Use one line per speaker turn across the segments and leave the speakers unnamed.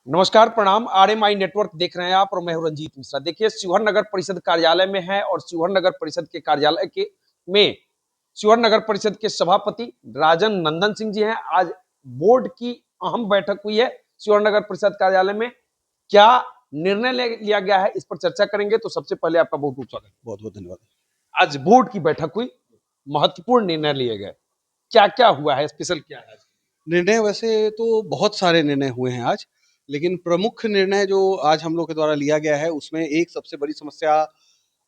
नमस्कार, प्रणाम। RMI network देख रहे हैं आप और मैं हूं रंजीत मिश्रा। देखिए, शिवहर नगर परिषद कार्यालय में है और शिवहर नगर परिषद के कार्यालय के में शिवहर नगर परिषद के सभापति राजन नंदन सिंह जी हैं। आज बोर्ड की अहम बैठक हुई है शिवहर नगर परिषद कार्यालय में। क्या निर्णय लिया गया है, इस पर चर्चा करेंगे। तो सबसे पहले आपका बहुत बहुत स्वागत।
बहुत बहुत धन्यवाद।
आज बोर्ड की बैठक हुई, महत्वपूर्ण निर्णय लिए गए। क्या क्या हुआ है, स्पेशल क्या है?
निर्णय वैसे तो बहुत सारे निर्णय हुए हैं आज, लेकिन प्रमुख निर्णय जो आज हम लोग के द्वारा लिया गया है उसमें एक सबसे बड़ी समस्या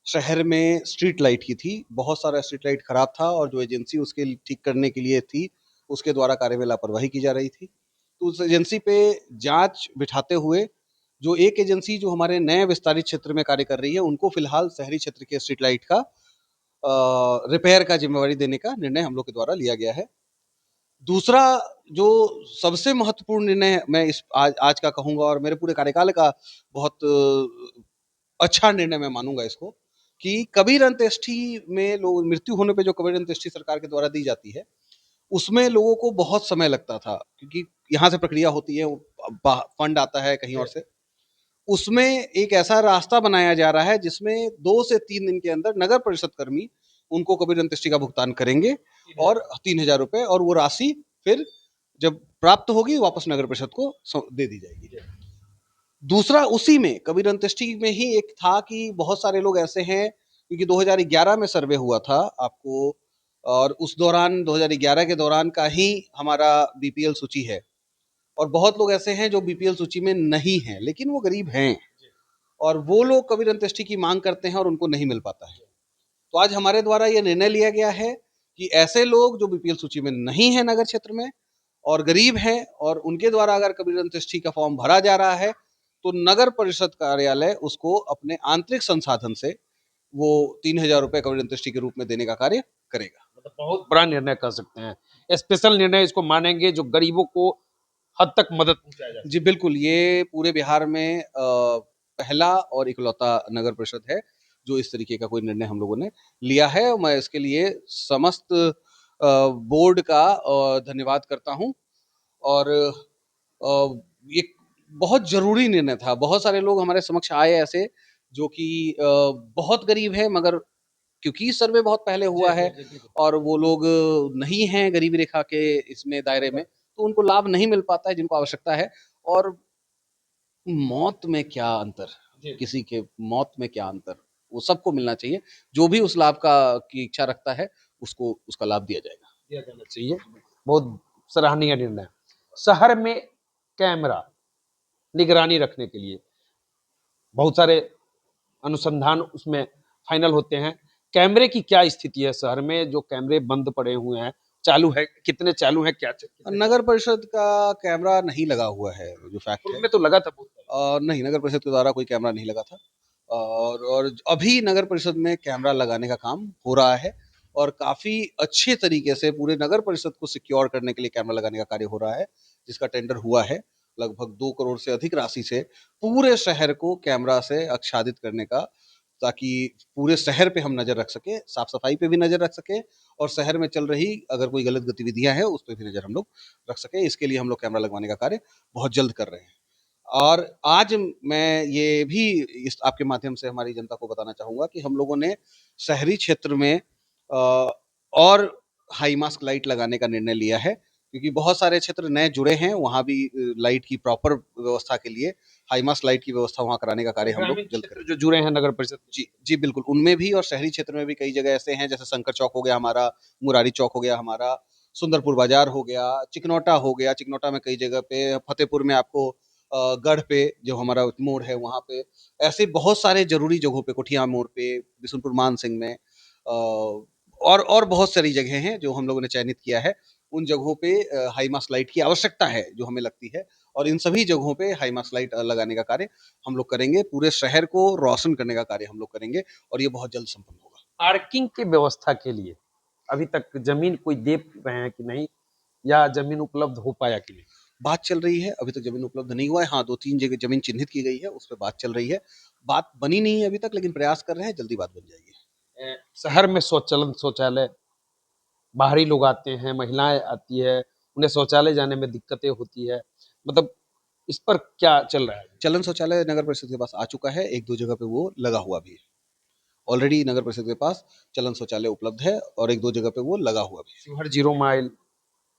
शहर में स्ट्रीट लाइट की थी। बहुत सारा स्ट्रीट लाइट खराब था और जो एजेंसी उसके ठीक करने के लिए थी उसके द्वारा कार्य में लापरवाही की जा रही थी। तो उस एजेंसी पे जांच बिठाते हुए जो एक एजेंसी जो हमारे नए विस्तारित क्षेत्र में कार्य कर रही है उनको फिलहाल शहरी क्षेत्र के स्ट्रीट लाइट का रिपेयर का जिम्मेवारी देने का निर्णय हम लोग के द्वारा लिया गया है। दूसरा जो सबसे महत्वपूर्ण निर्णय मैं इस आज का कहूँगा और मेरे पूरे कार्यकाल का बहुत अच्छा निर्णय मैं मानूंगा इसको, कि कबीर अंत्येष्टि में लोग मृत्यु होने पे जो कबीर अंत्येष्टि सरकार के द्वारा दी जाती है उसमें लोगों को बहुत समय लगता था, क्योंकि यहाँ से प्रक्रिया होती है, फंड आता है कहीं और से। उसमें एक ऐसा रास्ता बनाया जा रहा है जिसमें 2 से 3 दिन के अंदर नगर परिषद कर्मी उनको कबीर अंत्येष्टि का भुगतान करेंगे और 3,000 रुपए, और वो राशि फिर जब प्राप्त होगी वापस नगर परिषद को दे दी जाएगी। दूसरा उसी में कबीर अंत्येष्टि में ही एक था कि बहुत सारे लोग ऐसे हैं, क्योंकि 2011 में सर्वे हुआ था आपको, और उस दौरान 2011 के दौरान का ही हमारा बीपीएल सूची है, और बहुत लोग ऐसे हैं जो बीपीएल सूची में नहीं हैं लेकिन वो गरीब हैं और वो लोग कबीर अंत्येष्टि की मांग करते हैं और उनको नहीं मिल पाता है। तो आज हमारे द्वारा ये निर्णय लिया गया है कि ऐसे लोग जो बीपीएल सूची में नहीं है नगर क्षेत्र में और गरीब हैं और उनके द्वारा अगर कबीर अंत्येष्टि का फॉर्म भरा जा रहा है तो नगर परिषद कार्यालय उसको अपने आंतरिक संसाधन से वो 3,000 रुपए कबीर अंत्येष्टि के रूप में देने का कार्य करेगा।
मतलब बहुत बड़ा निर्णय कर सकते हैं, स्पेशल निर्णय इसको मानेंगे जो गरीबों को हद तक मदद पहुंचाया जाए।
जी बिल्कुल, ये पूरे बिहार में पहला और इकलौता नगर परिषद है जो इस तरीके का कोई निर्णय हम लोगों ने लिया है। मैं इसके लिए समस्त बोर्ड का धन्यवाद करता हूँ। और ये बहुत जरूरी निर्णय था। बहुत सारे लोग हमारे समक्ष आए ऐसे जो कि बहुत गरीब है, मगर क्योंकि सर्वे बहुत पहले हुआ है और वो लोग नहीं हैं गरीबी रेखा के इसमें दायरे में, तो उनको लाभ नहीं मिल पाता है जिनको आवश्यकता है। और मौत में क्या अंतर, किसी के मौत में क्या अंतर, वो सबको मिलना चाहिए। जो भी उस लाभ का की इच्छा रखता है उसको उसका लाभ दिया जाएगा।
दिया जाना चाहिए। बहुत सराहनीय निर्णय। शहर में कैमरा निगरानी रखने के लिए बहुत सारे अनुसंधान उसमें फाइनल होते हैं। कैमरे की क्या स्थिति है शहर में? जो कैमरे बंद पड़े हुए हैं, चालू है, कितने चालू हैं, क्या
नगर परिषद का कैमरा नहीं लगा हुआ है, जो फैक्ट है।
में तो लगा था बहुत।
नहीं, नगर परिषद के द्वारा कोई कैमरा नहीं लगा था। और अभी नगर परिषद में कैमरा लगाने का काम हो रहा है और काफ़ी अच्छे तरीके से पूरे नगर परिषद को सिक्योर करने के लिए कैमरा लगाने का कार्य हो रहा है, जिसका टेंडर हुआ है। लगभग 2 करोड़ से अधिक राशि से पूरे शहर को कैमरा से आच्छादित करने का, ताकि पूरे शहर पे हम नज़र रख सकें, साफ-सफाई पे भी नज़र रख सकें और शहर में चल रही अगर कोई गलत गतिविधियाँ हैं, उस पे भी नज़र हम लोग रख सकें। इसके लिए हम लोग कैमरा लगवाने का कार्य बहुत जल्द कर रहे हैं। और आज मैं ये भी इस आपके माध्यम से हमारी जनता को बताना चाहूँगा कि हम लोगों ने शहरी क्षेत्र में और हाई मास्क लाइट लगाने का निर्णय लिया है, क्योंकि बहुत सारे क्षेत्र नए जुड़े हैं, वहाँ भी लाइट की प्रॉपर व्यवस्था के लिए हाई मास्क लाइट की व्यवस्था वहाँ कराने का कार्य हम लोग जल्द करेंगे।
जो जुड़े हैं नगर परिषद,
जी, जी बिल्कुल, उनमें भी और शहरी क्षेत्र में भी कई जगह ऐसे हैं, जैसे शंकर चौक हो गया हमारा, मुरारी चौक हो गया हमारा, सुंदरपुर बाजार हो गया, चिकनौटा हो गया। चिकनौटा में कई जगह पे, फतेहपुर में आपको गढ़ पे जो हमारा मोड़ है वहाँ पे, ऐसे बहुत सारे ज़रूरी जगहों पे, कुठिया मोड़ पे, बिशुनपुर मानसिंह में और बहुत सारी जगह हैं जो हम लोगों ने चयनित किया है। उन जगहों पे हाई मास्ट लाइट की आवश्यकता है जो हमें लगती है, और इन सभी जगहों पे हाई मास्ट लाइट लगाने का कार्य हम लोग करेंगे। पूरे शहर को रोशन करने का कार्य हम लोग करेंगे और ये बहुत जल्द संपन्न होगा।
पार्किंग की व्यवस्था के लिए अभी तक जमीन कोई दे रहे हैं कि नहीं, या जमीन उपलब्ध हो पाया कि नहीं?
बात चल रही है, अभी तक जमीन उपलब्ध नहीं हुआ है। हाँ, 2-3 जगह जमीन चिन्हित की गई है, उस पे बात चल रही है। बात बनी नहीं है अभी तक, लेकिन प्रयास कर रहे हैं, जल्दी बात बन जाएगी।
शहर में शौचालय, बाहरी लोग आते हैं, महिलाएं आती है, उन्हें शौचालय जाने में दिक्कतें होती है। मतलब इस पर क्या चल रहा है?
चलन शौचालय नगर परिषद के पास आ चुका है, 1-2 जगह पे वो लगा हुआ भी है। ऑलरेडी नगर परिषद के पास चलन शौचालय उपलब्ध है और 1-2 जगह पे वो लगा हुआ भी है।
शिवहर 0 माइल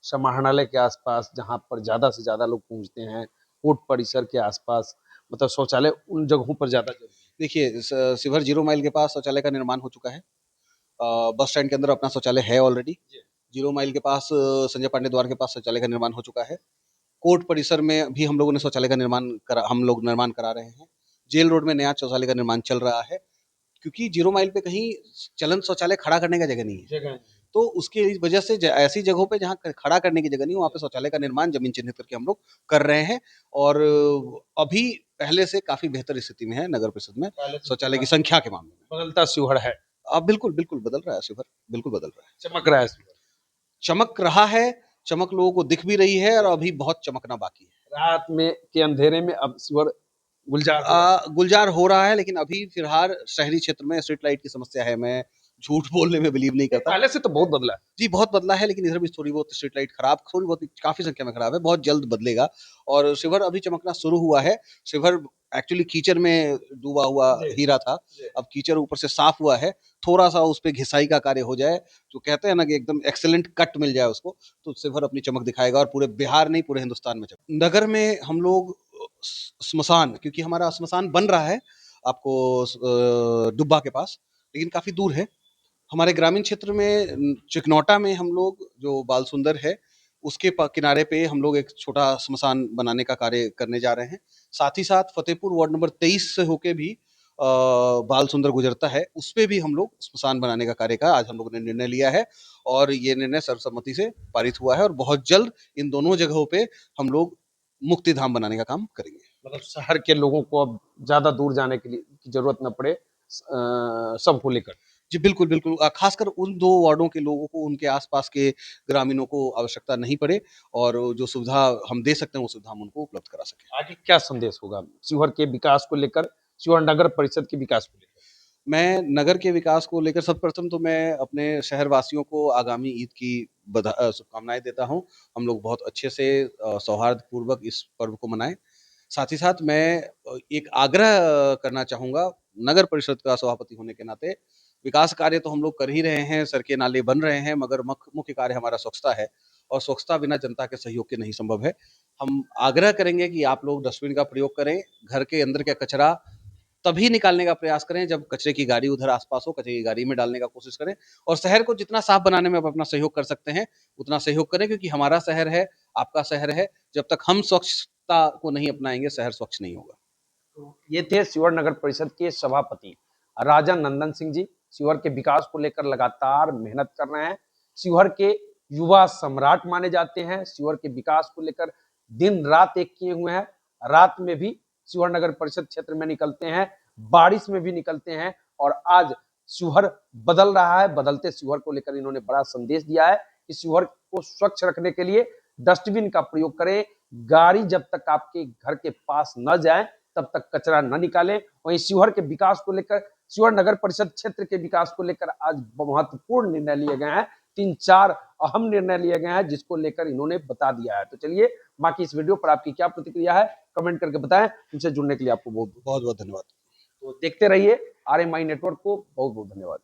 समाहरणालय के आसपास जहाँ पर ज़्यादा से ज़्यादा लोग पहुँचते हैं, कोर्ट परिसर के आसपास, मतलब शौचालय उन जगहों पर ज़्यादा जरूरी है।
देखिए शिवहर 0 माइल के पास शौचालय का निर्माण हो चुका है। बस स्टैंड के अंदर अपना शौचालय है ऑलरेडी। 0 माइल के पास संजय पांडे द्वार के पास शौचालय का निर्माण हो चुका है। कोर्ट परिसर में भी हम लोगों ने शौचालय का निर्माण करा रहे हैं। जेल रोड में नया शौचालय का निर्माण चल रहा है, क्योंकि 0 माइल पे कहीं चलन शौचालय खड़ा करने का जगह नहीं है।
जगह
तो उसकी वजह से ऐसी जगहों पे जहाँ खड़ा करने की जगह नहीं, वहाँ पे शौचालय का निर्माण जमीन चिन्हित करके हम लोग कर रहे हैं। और अभी पहले से काफी बेहतर स्थिति में है नगर परिषद में शौचालय की संख्या के मामले में।
बदलता शिवहर है,
अब बिल्कुल बिल्कुल बदल रहा है शिवहर, बिल्कुल बदल रहा है।
चमक रहा है शिवहर।
चमक रहा है, चमक लोगों को दिख भी रही है और अभी बहुत चमकना बाकी है।
रात में के अंधेरे में अब शिवहर गुलजार हो रहा है।
गुलजार हो रहा है, लेकिन अभी फिलहाल शहरी क्षेत्र में स्ट्रीट लाइट की समस्या है। मैं झूठ बोलने में बिलीव नहीं करता।
पहले से तो बहुत बदला है।
जी, बहुत बदला है, लेकिन इधर भी थोड़ी बहुत स्ट्रीट लाइट खराब, थोड़ी बहुत काफ़ी संख्या में खराब है, बहुत जल्द बदलेगा। और शिवहर अभी चमकना शुरू हुआ है। शिवहर एक्चुअली कीचड़ में डूबा हुआ
जी,
हीरा था,
जी।
अब कीचड़ ऊपर से साफ हुआ है, थोड़ा-सा उस पे घिसाई का कार्य हो जाए, जो कहते हैं ना कि एकदम एक्सीलेंट कट मिल जाए उसको, तो शिवहर अपनी चमक दिखाएगा और पूरे बिहार नहीं, पूरे हिंदुस्तान में चमक। नगर में हम लोग श्मशान, क्योंकि हमारा श्मशान बन रहा है आपको डुब्बा के पास, लेकिन काफ़ी दूर है। हमारे ग्रामीण क्षेत्र में चिकनौटा में हम लोग जो बाल सुंदर है, उसके किनारे पे हम लोग एक छोटा श्मशान बनाने का कार्य करने जा रहे हैं। साथ ही साथ फतेहपुर वार्ड नंबर 23 से होके भी बाल सुंदर गुजरता है, उस पे भी हम लोग श्मशान बनाने का कार्य का आज हम लोगों ने निर्णय लिया है और ये निर्णय सर्वसम्मति से पारित हुआ है और बहुत जल्द इन दोनों जगहों पे हम लोग मुक्ति धाम बनाने का काम करेंगे।
मतलब शहर के लोगों को अब ज्यादा दूर जाने के लिए की जरूरत न पड़े, सबको लेकर।
जी, बिल्कुल, बिल्कुल। ख़ासकर उन 2 वार्डों के लोगों को, उनके आस-पास के ग्रामीणों को आवश्यकता नहीं पड़े और जो सुविधा हम दे सकते हैं, वो सुविधा हम उनको उपलब्ध करा सकें।
आगे क्या संदेश होगा शिवहर के विकास को लेकर, शिवहर नगर परिषद के विकास को लेकर?
मैं नगर के विकास को लेकर सर्वप्रथम तो मैं अपने शहरवासियों को आगामी ईद की शुभकामनाएँ देता हूँ। हम लोग बहुत अच्छे से सौहार्दपूर्वक इस पर्व को मनाएँ। साथ ही साथ मैं एक आग्रह करना चाहूँगा, नगर परिषद का सभापति होने के नाते, विकास कार्य तो हम लोग कर ही रहे हैं, सड़कें नाले बन रहे हैं, मगर मुख्य कार्य हमारा स्वच्छता है और स्वच्छता बिना जनता के सहयोग के नहीं संभव है। हम आग्रह करेंगे कि आप लोग डस्टबिन का प्रयोग करें, घर के अंदर का कचरा तभी निकालने का प्रयास करें जब कचरे की गाड़ी उधर आस-पास हो, कचरे की गाड़ी में डालने का कोशिश करें और शहर को जितना साफ बनाने में आप अपना सहयोग कर सकते हैं, उतना सहयोग करें, क्योंकि हमारा शहर है, आपका शहर है। जब तक हम स्वच्छता को नहीं अपनाएँगे, शहर स्वच्छ नहीं होगा।
तो ये थे शिवहर नगर परिषद के सभापति राजा नंदन सिंह जी। शिवहर के विकास को लेकर लगातार मेहनत कर रहे हैं। शिवहर के युवा सम्राट माने जाते हैं। शिवहर के विकास को लेकर दिन रात एक किए हुए हैं। रात में भी शिवहर नगर परिषद क्षेत्र में निकलते हैं, बारिश में भी निकलते हैं और आज शिवहर बदल रहा है। बदलते शिवहर को लेकर इन्होंने बड़ा संदेश दिया है कि शिवहर को स्वच्छ रखने के लिए डस्टबिन का प्रयोग करें। गाड़ी जब तक आपके घर के पास न जाए तब तक कचरा न निकालें। वहीं शिवहर के विकास को लेकर, शिवहर नगर परिषद क्षेत्र के विकास को लेकर आज महत्वपूर्ण निर्णय लिए गए हैं। 3-4 अहम निर्णय लिए गए हैं जिसको लेकर इन्होंने बता दिया है। तो चलिए, बाकी इस वीडियो पर आपकी क्या प्रतिक्रिया है कमेंट करके बताएं। हमसे जुड़ने के लिए आपको बहुत
बहुत-बहुत धन्यवाद।
तो देखते रहिए RMI नेटवर्क को। बहुत बहुत धन्यवाद।